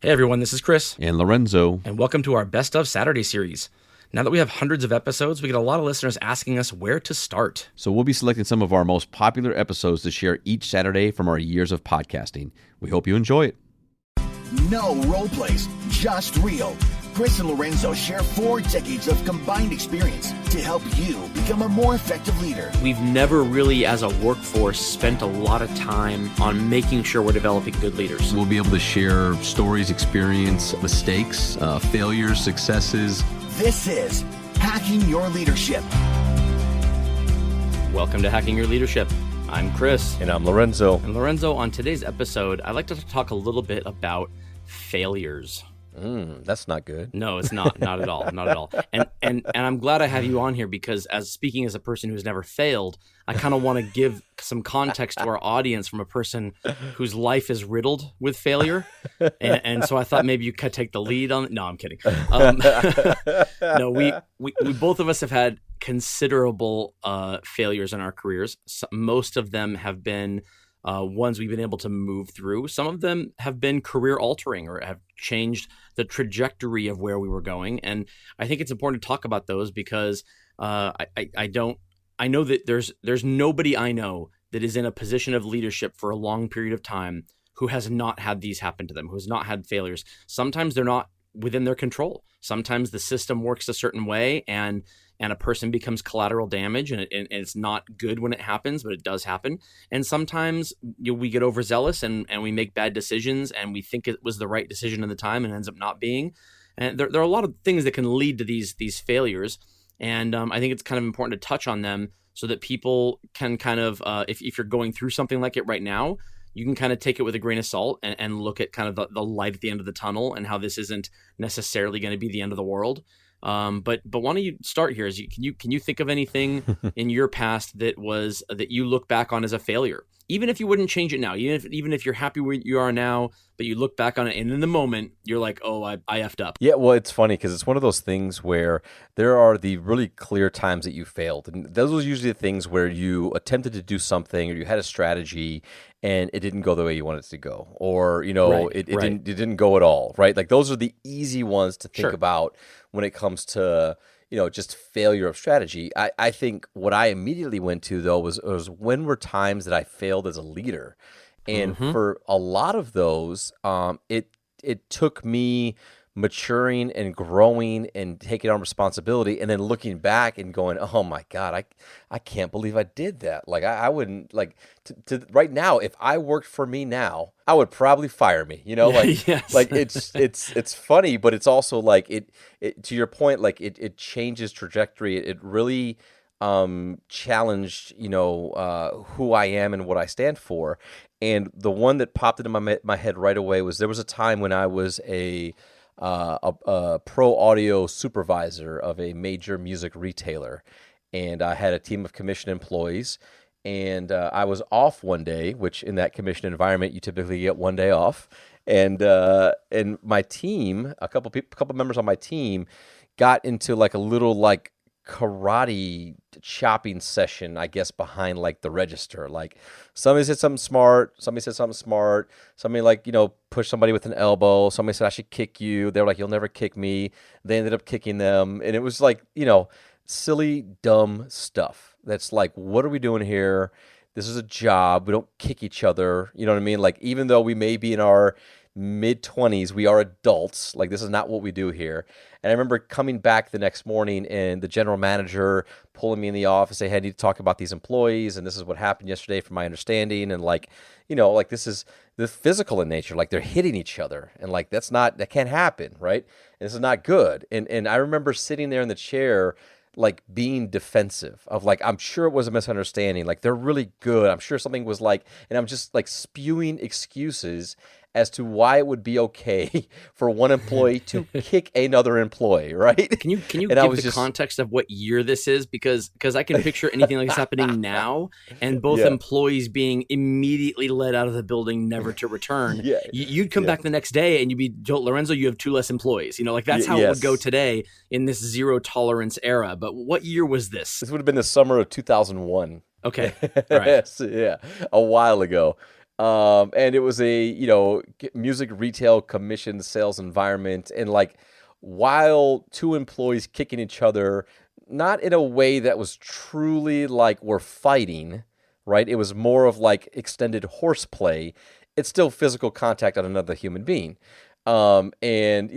Hey everyone, this is Chris. And Lorenzo. And welcome to our Best of Saturday series. Now that we have hundreds of episodes, we get a lot of listeners asking us where to start. So we'll be selecting some of our most popular episodes to share each Saturday from our years of podcasting. We hope you enjoy it. No role plays, just real. Chris and Lorenzo share 4 decades of combined experience to help you become a more effective leader. We've never really, as a workforce, spent a lot of time on making sure we're developing good leaders. We'll be able to share stories, experience, mistakes, failures, successes. This is Hacking Your Leadership. Welcome to Hacking Your Leadership. I'm Chris. And I'm Lorenzo. And Lorenzo, on today's episode, I'd like to talk a little bit about failures. That's not good. No, it's not. Not at all. Not at all. And I'm glad I have you on here because speaking as a person who's never failed, I kind of want to give some context to our audience from a person whose life is riddled with failure. And so I thought maybe you could take the lead on it. No, I'm kidding. No, we both of us have had considerable failures in our careers. Most of them have been ones we've been able to move through. Some of them have been career altering or have changed the trajectory of where we were going. And I think it's important to talk about those because I know that there's nobody I know that is in a position of leadership for a long period of time who has not had these happen to them, who has not had failures. Sometimes they're not within their control. Sometimes the system works a certain way and a person becomes collateral damage and it's not good when it happens, but it does happen. And sometimes we get overzealous and we make bad decisions and we think it was the right decision at the time and ends up not being. And there are a lot of things that can lead to these failures. And I think it's kind of important to touch on them so that people can kind of, if you're going through something like it right now, you can kind of take it with a grain of salt and look at kind of the light at the end of the tunnel and how this isn't necessarily going to be the end of the world. But why don't you start here? Can you think of anything in your past that you look back on as a failure, even if you wouldn't change it now, even if you're happy where you are now, but you look back on it and in the moment you're like, oh, I effed up. Yeah, well, it's funny because it's one of those things where there are the really clear times that you failed, and those are usually the things where you attempted to do something or you had a strategy and it didn't go the way you wanted it to go, or it didn't go at all, right? Like those are the easy ones to think about when it comes to just failure of strategy. I think what I immediately went to though was when were times that I failed as a leader, and for a lot of those, it took me maturing and growing and taking on responsibility and then looking back and going, oh my God, I can't believe I did that. Like I wouldn't like to right now, if I worked for me now, I would probably fire me, Yes. Like it's funny, but it's also like it to your point, like it changes trajectory. It really challenged, who I am and what I stand for. And the one that popped into my head right away was there was a time when I was a pro audio supervisor of a major music retailer, and I had a team of commission employees, and I was off one day, which in that commission environment you typically get one day off, and my team, a couple members on my team, got into like a little like karate chopping session, I guess, behind like the register. Like somebody said something smart, somebody like, pushed somebody with an elbow, somebody said I should kick you. They were like, you'll never kick me. They ended up kicking them. And it was like, silly, dumb stuff. That's like, what are we doing here? This is a job. We don't kick each other. You know what I mean? Like, even though we may be in our mid-20s, we are adults. Like, this is not what we do here. And I remember coming back the next morning and the general manager pulling me in the office, say, hey, I need to talk about these employees, and this is what happened yesterday from my understanding. And like, like this is the physical in nature, like they're hitting each other. And like, that can't happen, right? And this is not good. And I remember sitting there in the chair, like being defensive of like, I'm sure it was a misunderstanding. Like they're really good. I'm sure something was like, and I'm just like spewing excuses as to why it would be okay for one employee to kick another employee, right? Can you give the context of what year this is? Because I can picture anything like this happening now, and both employees being immediately let out of the building, never to return. You'd come back the next day and you'd be, Lorenzo, you have 2 less employees. Like that's how it would go today in this zero tolerance era. But what year was this? This would have been the summer of 2001. Okay, all right. Yeah, a while ago. And it was a, music retail commission sales environment. And like, while two employees kicking each other, not in a way that was truly like we're fighting, right? It was more of like extended horseplay. It's still physical contact on another human being. And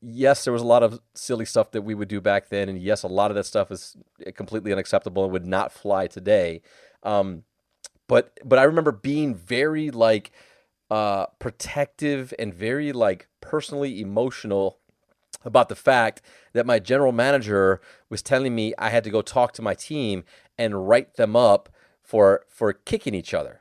yes, there was a lot of silly stuff that we would do back then. And yes, a lot of that stuff is completely unacceptable and would not fly today. But I remember being very like protective and very like personally emotional about the fact that my general manager was telling me I had to go talk to my team and write them up for kicking each other.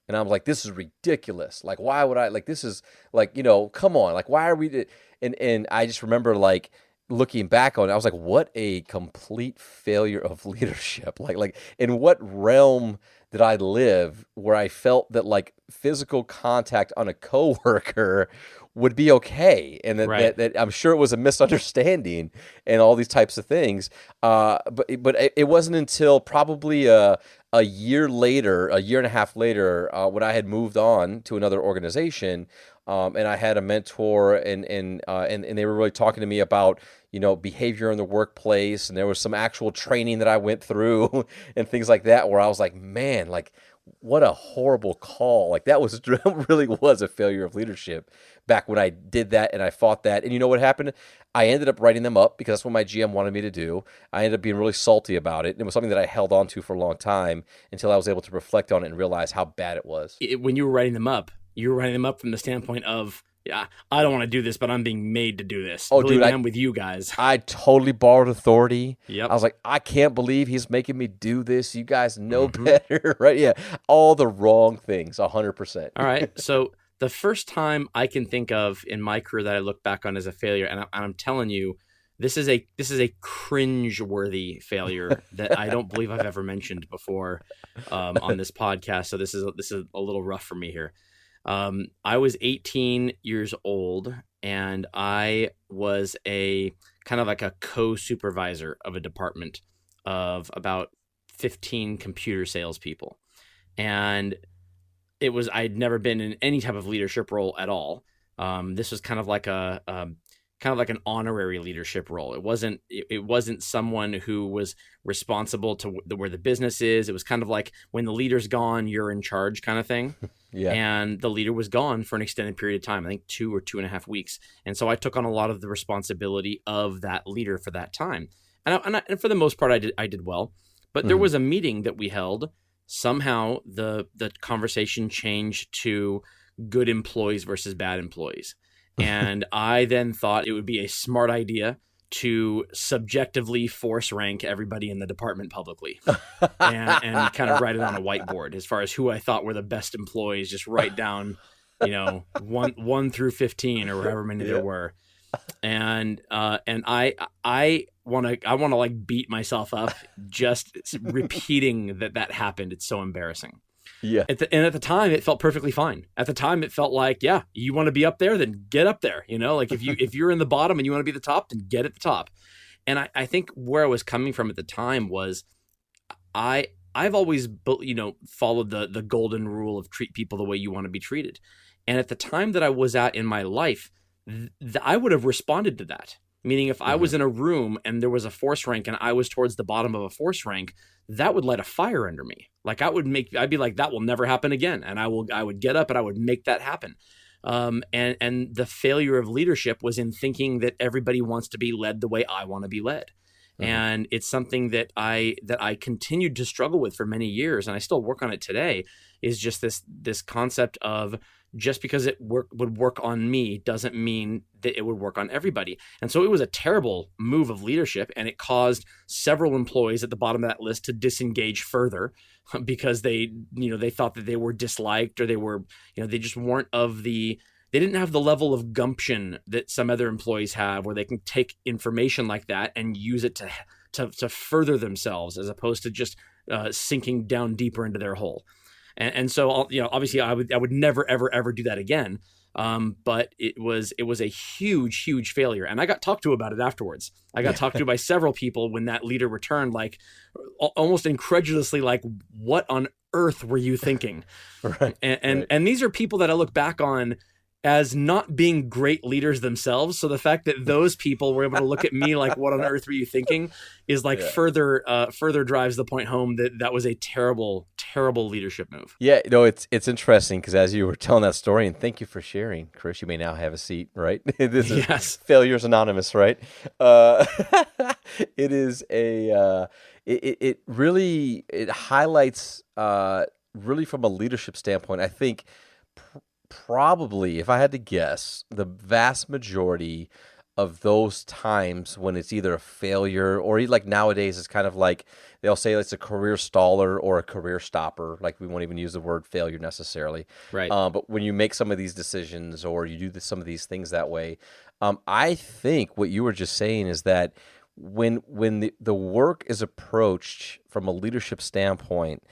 And I was like, this is ridiculous. Like, why would I, like, this is like, come on, like, why are we, and I just remember like looking back on it, I was like, what a complete failure of leadership. Like in what realm did I live where I felt that like physical contact on a coworker would be okay, and that I'm sure it was a misunderstanding and all these types of things. But it wasn't until probably a year and a half later, when I had moved on to another organization, and I had a mentor, and they were really talking to me about behavior in the workplace, and there was some actual training that I went through and things like that, where I was like, man, like, what a horrible call. Like, that was really was a failure of leadership back when I did that and I fought that. And you know what happened? I ended up writing them up because that's what my GM wanted me to do. I ended up being really salty about it. It was something that I held on to for a long time until I was able to reflect on it and realize how bad it was. When you were writing them up, from the standpoint of, yeah, I don't want to do this, but I'm being made to do this. Oh, dude, I'm with you guys. I totally borrowed authority. Yep. I was like, I can't believe he's making me do this. You guys know better, right? Yeah, all the wrong things, 100%. All right. So the first time I can think of in my career that I look back on as a failure, and I'm telling you, this is a cringe-worthy failure that I don't believe I've ever mentioned before on this podcast. So this is a little rough for me here. I was 18 years old, and I was a kind of like a co-supervisor of a department of about 15 computer salespeople. And I'd never been in any type of leadership role at all. This was kind of like an honorary leadership role. It wasn't someone who was responsible to where the business is. It was kind of like when the leader's gone, you're in charge kind of thing. Yeah. And the leader was gone for an extended period of time, I think 2 or 2.5 weeks. And so I took on a lot of the responsibility of that leader for that time. And for the most part, I did well. But there was a meeting that we held. Somehow the conversation changed to good employees versus bad employees. And I then thought it would be a smart idea to subjectively force rank everybody in the department publicly and kind of write it on a whiteboard as far as who I thought were the best employees. Just write down, 1 through 15 or however many there were. And I want to like beat myself up just repeating that happened. It's so embarrassing. Yeah. At the time, it felt perfectly fine. At the time, it felt like, yeah, you want to be up there, then get up there. Like if you're in the bottom and you want to be the top, then get at the top. And I think where I was coming from at the time was I've always, followed the golden rule of treat people the way you want to be treated. And at the time that I was at in my life, I would have responded to that. Meaning if I was in a room and there was a force rank and I was towards the bottom of a force rank, that would light a fire under me. Like I'd be like, that will never happen again. And I would get up and I would make that happen. And the failure of leadership was in thinking that everybody wants to be led the way I want to be led. And it's something that I continued to struggle with for many years, and I still work on it today, is just this concept of just because it would work on me doesn't mean that it would work on everybody. And so it was a terrible move of leadership, and it caused several employees at the bottom of that list to disengage further because they thought that they were disliked, or they just weren't they didn't have the level of gumption that some other employees have, where they can take information like that and use it to further themselves, as opposed to just sinking down deeper into their hole. And so, obviously I would never, ever, ever do that again. But it was a huge, huge failure. And I got talked to about it afterwards. I got talked to by several people when that leader returned, like almost incredulously, like, what on earth were you thinking? Right. And these are people that I look back on as not being great leaders themselves. So the fact that those people were able to look at me like, what on earth were you thinking, is like further drives the point home that was a terrible leadership move. Yeah, it's interesting because as you were telling that story, and thank you for sharing, Chris, you may now have a seat, right? This is Failures Anonymous, right? It is it really, it highlights, really from a leadership standpoint, I think probably, if I had to guess, the vast majority of those times when it's either a failure or like nowadays it's kind of like they'll say it's a career staller or a career stopper. Like we won't even use the word failure necessarily. Right. But when you make some of these decisions or you do some of these things that way, I think what you were just saying is that when the work is approached from a leadership standpoint,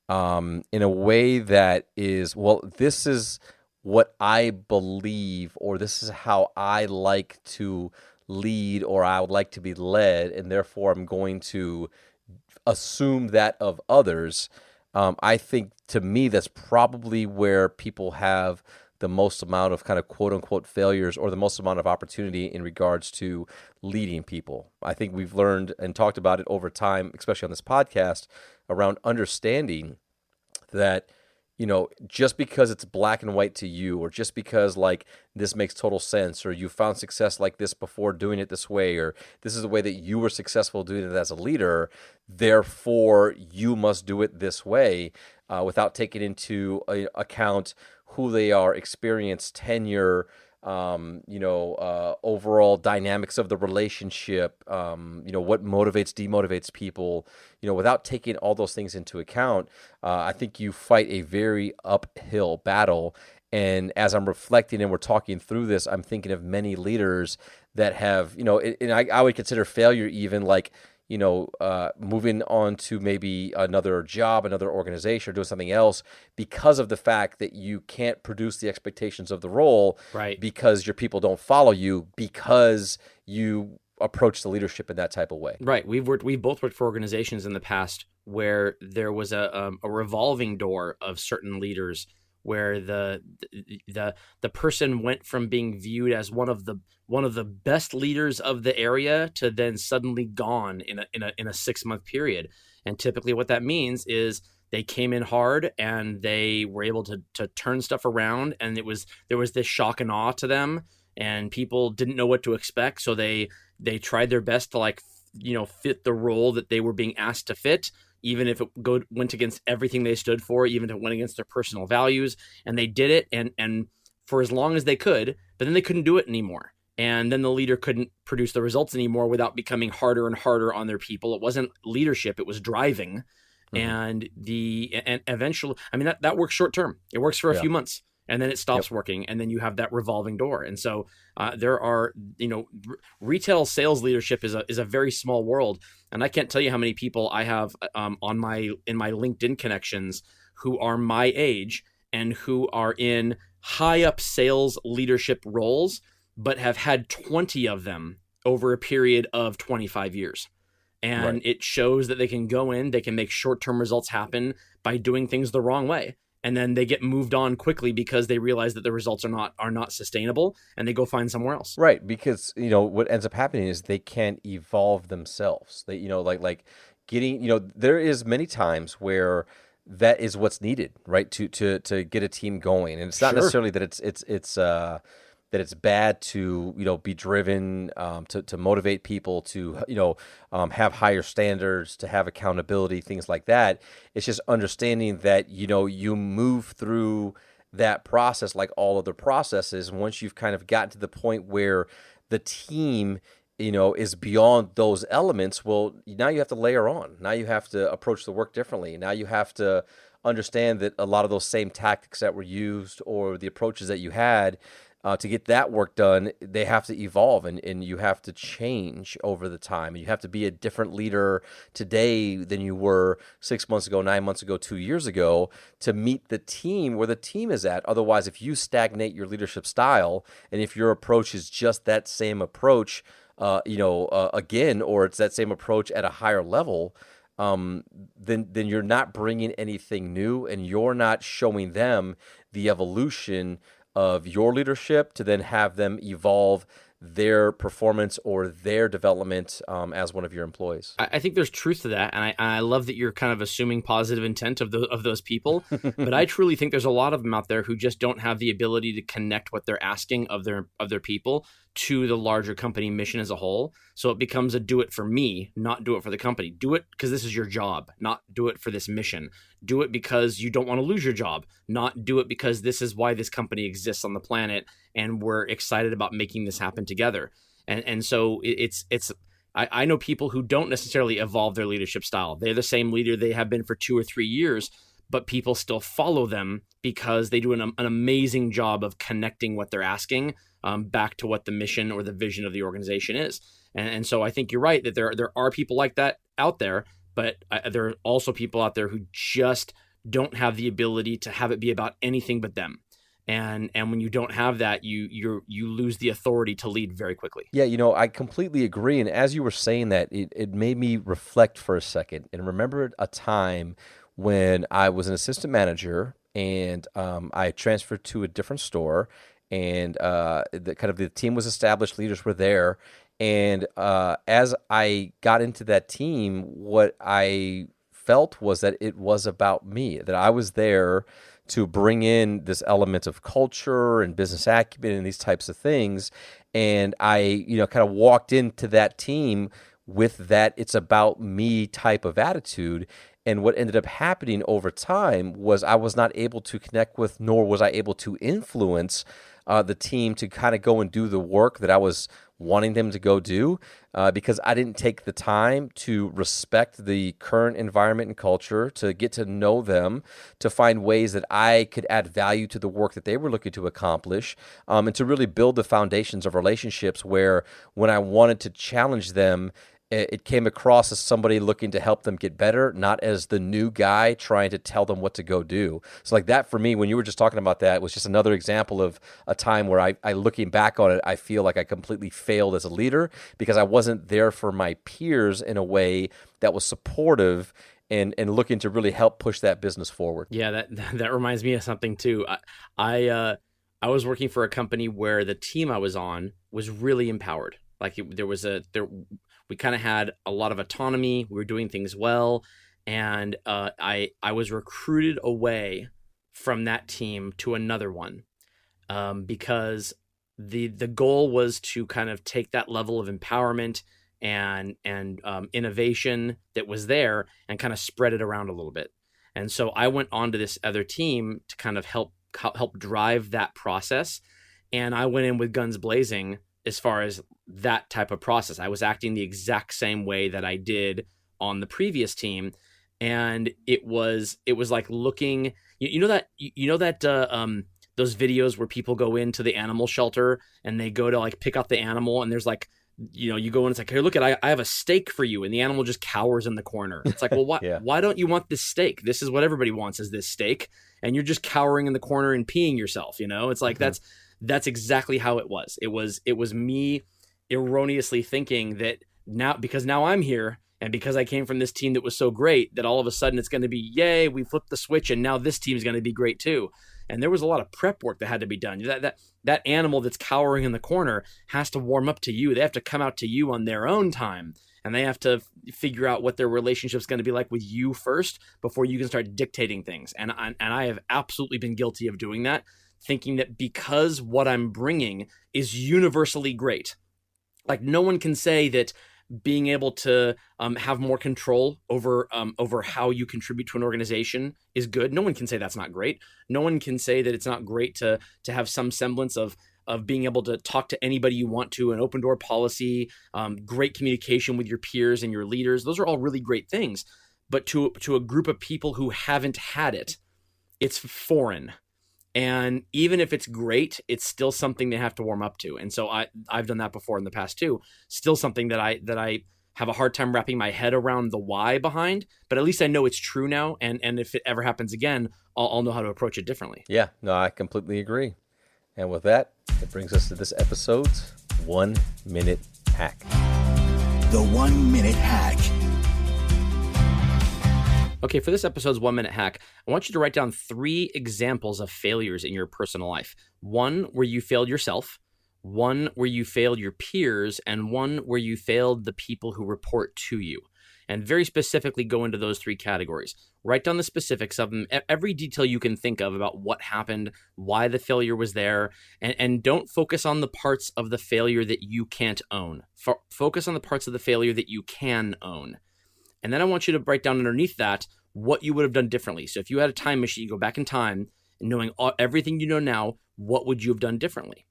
in a way that is, well, this is what I believe, or this is how I like to lead, or I would like to be led, and therefore I'm going to assume that of others. I think, to me, that's probably where people have the most amount of kind of quote unquote failures, or the most amount of opportunity in regards to leading people. I think we've learned and talked about it over time, especially on this podcast, around understanding that, just because it's black and white to you, or just because like this makes total sense, or you found success like this before doing it this way, or this is the way that you were successful doing it as a leader, therefore you must do it this way, without taking into account who they are, experience, tenure, overall dynamics of the relationship, what motivates, demotivates people, without taking all those things into account, I think you fight a very uphill battle. And as I'm reflecting and we're talking through this, I'm thinking of many leaders that have, and I would consider failure even like, moving on to maybe another job, another organization, or doing something else because of the fact that you can't produce the expectations of the role, right? Because your people don't follow you, because you approach the leadership in that type of way. Right. We've both worked for organizations in the past where there was a revolving door of certain leaders, where the person went from being viewed as one of the best leaders of the area to then suddenly gone in a 6-month period. And typically what that means is they came in hard and they were able to turn stuff around, and there was this shock and awe to them, and people didn't know what to expect, so they tried their best to fit the role that they were being asked to fit, even if it went against everything they stood for, even if it went against their personal values. And they did it and for as long as they could, but then they couldn't do it anymore. And then the leader couldn't produce the results anymore without becoming harder and harder on their people. It wasn't leadership, it was driving. And eventually, that works short term. It works for a few months, and then it stops working, and then you have that revolving door. And so there are, retail sales leadership is a very small world, and I can't tell you how many people I have in my LinkedIn connections who are my age and who are in high up sales leadership roles, but have had 20 of them over a period of 25 years. And it shows that they can go in, they can make short-term results happen by doing things the wrong way. And then they get moved on quickly because they realize that the results are not sustainable, and they go find somewhere else. Right, because what ends up happening is they can't evolve themselves. They like getting there is many times where that is what's needed, right, to get a team going. And it's not necessarily that it's bad to be driven, to motivate people, to have higher standards, to have accountability, things like that. It's just understanding that you move through that process like all other processes. And once you've kind of gotten to the point where the team is beyond those elements, well, now you have to layer on. Now you have to approach the work differently. Now you have to understand that a lot of those same tactics that were used, or the approaches that you had to get that work done, they have to evolve, and you have to change over the time. And you have to be a different leader today than you were 6 months ago, 9 months ago, 2 years ago, to meet the team where the team is at. Otherwise, if you stagnate your leadership style, and if your approach is just that same approach, again, or it's that same approach at a higher level, then you're not bringing anything new, and you're not showing them the evolution of your leadership to then have them evolve their performance or their development as one of your employees. I think there's truth to that, and I love that you're kind of assuming positive intent of those people. But I truly think there's a lot of them out there who just don't have the ability to connect what they're asking of their people to the larger company mission as a whole. So it becomes a do it for me, not do it for the company. Do it because this is your job, not do it for this mission. Do it because you don't want to lose your job, not do it because this is why this company exists on the planet and we're excited about making this happen together. And so I know people who don't necessarily evolve their leadership style. They're the same leader they have been for 2 or 3 years, but people still follow them because they do an amazing job of connecting what they're asking back to what the mission or the vision of the organization is. And so I think you're right that there are people like that out there, but there are also people out there who just don't have the ability to have it be about anything but them. And when you don't have that, you lose the authority to lead very quickly. Yeah, I completely agree. And as you were saying that, it made me reflect for a second and remember a time when I was an assistant manager and I transferred to a different store, and the team was established, leaders were there. And as I got into that team, what I felt was that it was about me, that I was there to bring in this element of culture and business acumen and these types of things. And I, kind of walked into that team with that it's about me type of attitude. And what ended up happening over time was I was not able to connect with, nor was I able to influence the team to kind of go and do the work that I was wanting them to go do because I didn't take the time to respect the current environment and culture, to get to know them, to find ways that I could add value to the work that they were looking to accomplish, and to really build the foundations of relationships where when I wanted to challenge them, it came across as somebody looking to help them get better, not as the new guy trying to tell them what to go do. So like that for me, when you were just talking about that, was just another example of a time where I looking back on it, I feel like I completely failed as a leader because I wasn't there for my peers in a way that was supportive and looking to really help push that business forward. Yeah, that reminds me of something too. I was working for a company where the team I was on was really empowered. Like we kind of had a lot of autonomy. We were doing things well. And I was recruited away from that team to another one because the goal was to kind of take that level of empowerment and innovation that was there and kind of spread it around a little bit. And so I went on to this other team to kind of help drive that process. And I went in with guns blazing as far as that type of process. I was acting the exact same way that I did on the previous team. And it was like looking, you know that those videos where people go into the animal shelter and they go to like pick out the animal and there's like, you go in, it's like, hey, look I have a steak for you. And the animal just cowers in the corner. It's like, well, why don't you want this steak? This is what everybody wants, is this steak. And you're just cowering in the corner and peeing yourself. It's like, that's exactly how it was. It was me erroneously thinking that now I'm here and because I came from this team that was so great that all of a sudden it's going to be, yay, we flipped the switch and now this team is going to be great too. And there was a lot of prep work that had to be done. That animal that's cowering in the corner has to warm up to you. They have to come out to you on their own time. And they have to figure out what their relationship's going to be like with you first before you can start dictating things. And I have absolutely been guilty of doing that, thinking that because what I'm bringing is universally great. Like no one can say that being able to have more control over how you contribute to an organization is good. No one can say that's not great. No one can say that it's not great to have some semblance of being able to talk to anybody you want to, an open door policy, great communication with your peers and your leaders. Those are all really great things. But to a group of people who haven't had it, it's foreign. And even if it's great, it's still something they have to warm up to. And so I've done that before in the past too. Still something that I have a hard time wrapping my head around the why behind, but at least I know it's true now. And if it ever happens again, I'll know how to approach it differently. Yeah, no, I completely agree. And with that, it brings us to this episode's 1 minute hack. The 1 minute hack. Okay, for this episode's 1 minute hack, I want you to write down 3 examples of failures in your personal life. 1 where you failed yourself, 1 where you failed your peers, and 1 where you failed the people who report to you. And very specifically go into those 3 categories. Write down the specifics of them, every detail you can think of about what happened, why the failure was there, and don't focus on the parts of the failure that you can't own. Focus on the parts of the failure that you can own. And then I want you to write down underneath that what you would have done differently. So if you had a time machine, you go back in time, and knowing everything you know now, what would you have done differently?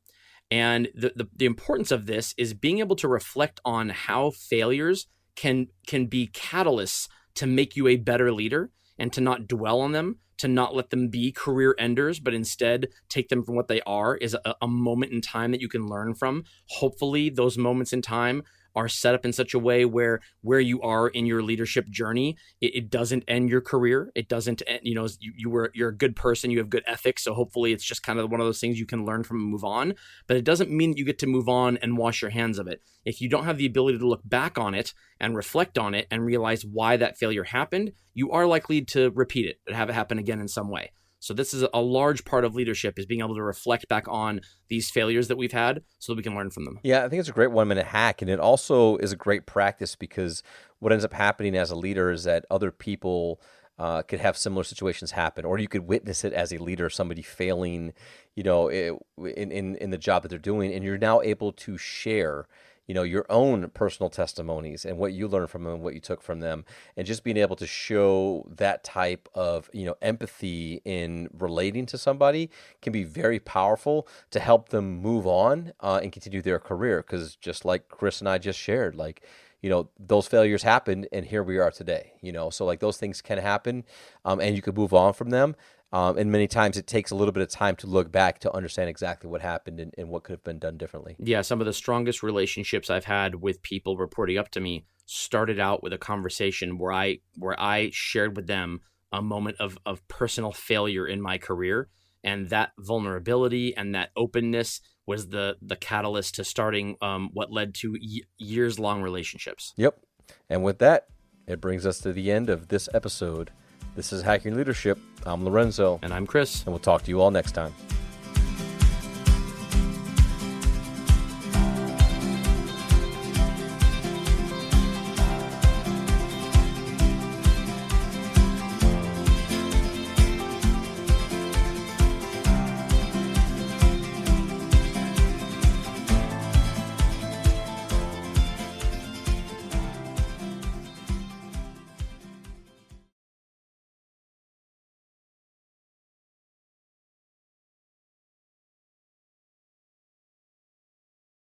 And the importance of this is being able to reflect on how failures can be catalysts to make you a better leader, and to not dwell on them, to not let them be career enders, but instead take them for what they are, is a moment in time that you can learn from. Hopefully those moments in time are set up in such a way where you are in your leadership journey, it doesn't end your career. It doesn't end, you're a good person, you have good ethics. So hopefully it's just kind of one of those things you can learn from and move on, but it doesn't mean that you get to move on and wash your hands of it. If you don't have the ability to look back on it and reflect on it and realize why that failure happened, you are likely to repeat it and have it happen again in some way. So this is a large part of leadership, is being able to reflect back on these failures that we've had so that we can learn from them. Yeah, I think it's a great 1 minute hack. And it also is a great practice, because what ends up happening as a leader is that other people could have similar situations happen, or you could witness it as a leader, somebody failing, in the job that they're doing. And you're now able to share your own personal testimonies and what you learned from them, what you took from them, and just being able to show that type of, empathy in relating to somebody can be very powerful to help them move on and continue their career. Because just like Chris and I just shared, those failures happened and here we are today, so those things can happen and you can move on from them. And many times it takes a little bit of time to look back to understand exactly what happened and what could have been done differently. Yeah, some of the strongest relationships I've had with people reporting up to me started out with a conversation where I shared with them a moment of personal failure in my career. And that vulnerability and that openness was the catalyst to starting what led to years-long relationships. Yep. And with that, it brings us to the end of this episode. This is Hacking Leadership. I'm Lorenzo. And I'm Chris. And we'll talk to you all next time.